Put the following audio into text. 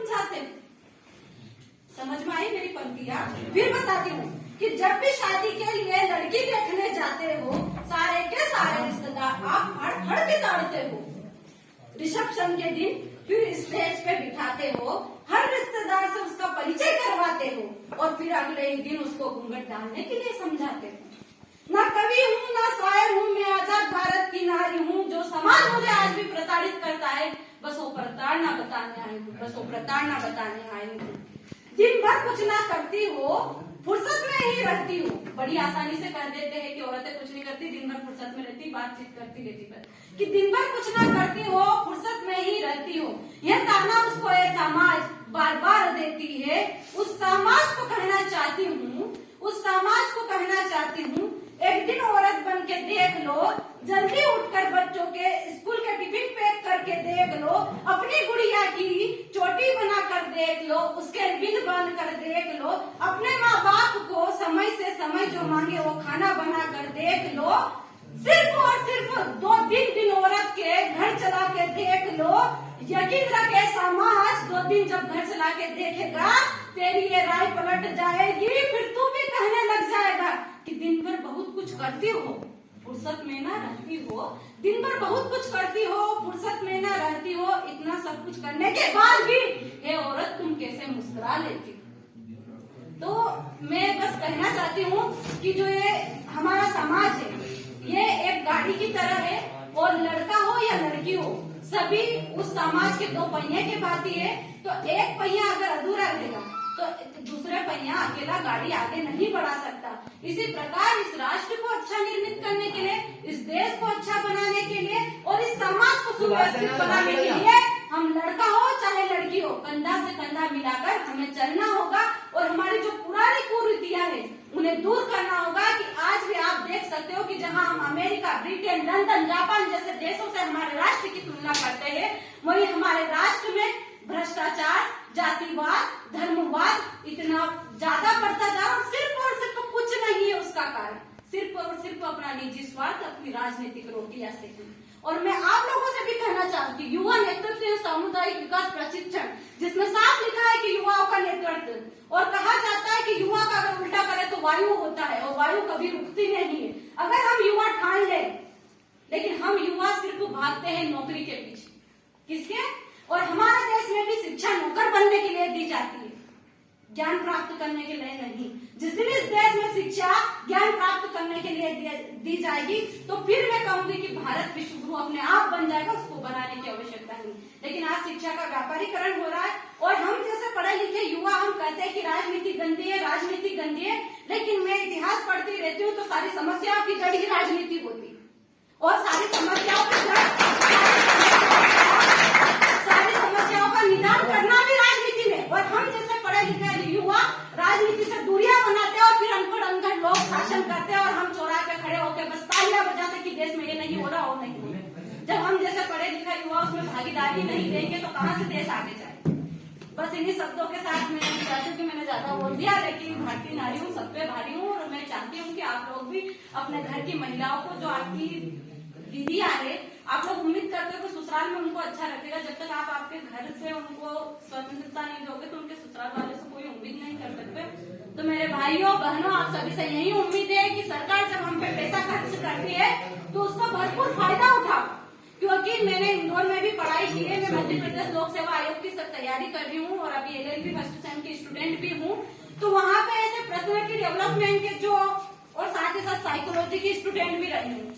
समझाते हैं। समझ में आई मेरी पंक्तियां? फिर बताती हूँ कि जब भी शादी के लिए लड़की देखने जाते हो, सारे के सारे रिश्तेदार आप हड़ हड़ के ताड़ते हो। रिसेप्शन के दिन फिर स्टेज पे बिठाते हो, हर रिश्तेदार से उसका परिचय करवाते हो और फिर अगले ही दिन उसको घूंघट डालने के लिए समझाते हो। ना कवि हूँ ना शायर हूँ, मैं आजाद भारत की नारी हूँ। जो समाज मुझे आज भी प्रताड़ित करता है, बस वो प्रताड़ना बताने आई हूँ, बस वो प्रताड़ना बताने आई हूँ। दिन भर कुछ ना करती हो, फुर्सत में ही रहती हो। बड़ी आसानी से कह देते हैं कि औरतें कुछ नहीं करती, दिन भर फुर्सत में रहती, बातचीत करती रहती, बस कि दिन भर कुछ ना करती हो, फुर्सत में ही रहती हो। यह ताना उसको ये समाज बार बार देती है। उस समाज को कहना चाहती हूँ, उस समाज को कहना चाहती हूँ, एक दिन औरत बन के देख लो, जल्दी उठकर बच्चों के स्कूल के टिफिन पैक करके देख लो, अपनी गुड़िया की चोटी बना कर देख लो, उसके बिंद बांध कर देख लो, अपने माँ बाप को समय से समय जो मांगे वो खाना बना कर देख लो। सिर्फ और सिर्फ 2-3 दिन औरत के घर चला के देख लो। यकीन रखे समाज 2 दिन जब घर चला के देखेगा, तेरी ये राय पलट जाएगी। फिर तू भी कहने लग जाएगा कि दिन भर बहुत कुछ करती हो, फुर्सत में ना रहती हो। दिन भर बहुत कुछ करती हो, फुर्सत में ना रहती हो। इतना सब कुछ करने के बाद भी हे औरत तुम कैसे मुस्कुरा लेती हो? तो मैं बस कहना चाहती हूँ कि जो ये हमारा समाज है, ये एक गाड़ी की तरह है और लड़का हो या लड़की हो, सभी उस समाज के 2 पहिए के भांति है। तो एक पहिया अगर अधूरा रहेगा तो दूसरे पहिया अकेला गाड़ी आगे नहीं बढ़ा सकता। इसी प्रकार इस राष्ट्र को अच्छा निर्मित करने के लिए, इस देश को अच्छा बनाने के लिए और इस समाज को सुव्यवस्थित बनाने के लिए हम लड़का हो चाहे लड़की हो, कंधा से कंधा मिलाकर हमें चलना होगा और हमारी जो पुरानी कुरीतियां हैं उन्हें दूर करना होगा। कि आज भी आप देख सकते हो कि जहां हम अमेरिका, ब्रिटेन, लंदन, जापान जैसे देशों से हमारे राष्ट्र की तुलना करते हैं, वही हमारे राष्ट्र में भ्रष्टाचार, जातिवाद, धर्मवाद इतना ज्यादा बढ़ता जा रहा और सिर्फ कुछ नहीं है उसका कारण, सिर्फ और सिर्फ अपना निजी स्वार्थ, अपनी राजनीतिक रोटियां सेकना। और मैं आप लोगों से भी कहना चाहूंगी, युवा नेतृत्व सामुदायिक विकास प्रशिक्षण, जिसमें साफ लिखा है कि युवाओं का नेतृत्व, और कहा जाता है कि युवा का अगर उल्टा करे तो वायु होता है और वायु कभी रुकती नहीं है। अगर हम युवा ठान ले, लेकिन हम युवा सिर्फ भागते हैं नौकरी के पीछे, किसके? और हमारे देश में भी शिक्षा नौकर बनने के लिए दी जाती है, ज्ञान प्राप्त करने के लिए नहीं। जिस दिन इस देश में शिक्षा ज्ञान प्राप्त करने के लिए दी जाएगी तो फिर मैं कहूंगी कि भारत विश्व गुरु अपने आप बन जाएगा, उसको बनाने की आवश्यकता नहीं। लेकिन आज शिक्षा का व्यापारीकरण हो रहा है और हम जैसे पढ़े लिखे युवा हम कहते हैं कि राजनीति गंदी है, राजनीति गंदी है। लेकिन मैं इतिहास पढ़ती रहती हूँ तो सारी समस्याओं की जड़ ही राजनीति होती और सारी समस्याओं का निदान करना भी राजनीति में। और हम जैसे पढ़े लिखे युवा राजनीति से दूरियां बनाते हैं और फिर अनपढ़ लोग शासन करते हैं और हम चौराहे पे खड़े होकर बस तालियां बजाते कि देश में ये नहीं हो रहा, वो नहीं हो रहा। जब हम जैसे पढ़े लिखे युवा उसमें भागीदारी नहीं देंगे तो कहाँ से देश आगे जाए। बस इन्हीं शब्दों के साथ मैं चाहती हूँ कि मैंने ज्यादा बोल दिया, लेकिन भारतीय नारी हूँ, सब पे भारी हूँ और मैं चाहती हूँ कि आप लोग भी अपने घर की महिलाओं को, जो आपकी दीदी आए, आप लोग उम्मीद करते हो कि ससुराल में उनको अच्छा रखेगा। जब तक आप आपके घर से उनको स्वतंत्रता नहीं दोगे तो उनके ससुराल वाले से कोई उम्मीद नहीं कर सकते। तो मेरे भाइयों बहनों, आप सभी से यही उम्मीद है कि सरकार जब हम पे पैसा खर्च करती है तो उसका भरपूर फायदा उठाओ। क्योंकि मैंने इंदौर में भी पढ़ाई की है, मैं मध्य प्रदेश लोक सेवा आयोग की सब तैयारी कर रही हूँ और अभी LLB फर्स्ट सेम की स्टूडेंट भी हूँ। तो वहाँ पे ऐसे पर्सनालिटी डेवलपमेंट के जो और साथ ही साथ साइकोलॉजी की स्टूडेंट भी रही हूँ।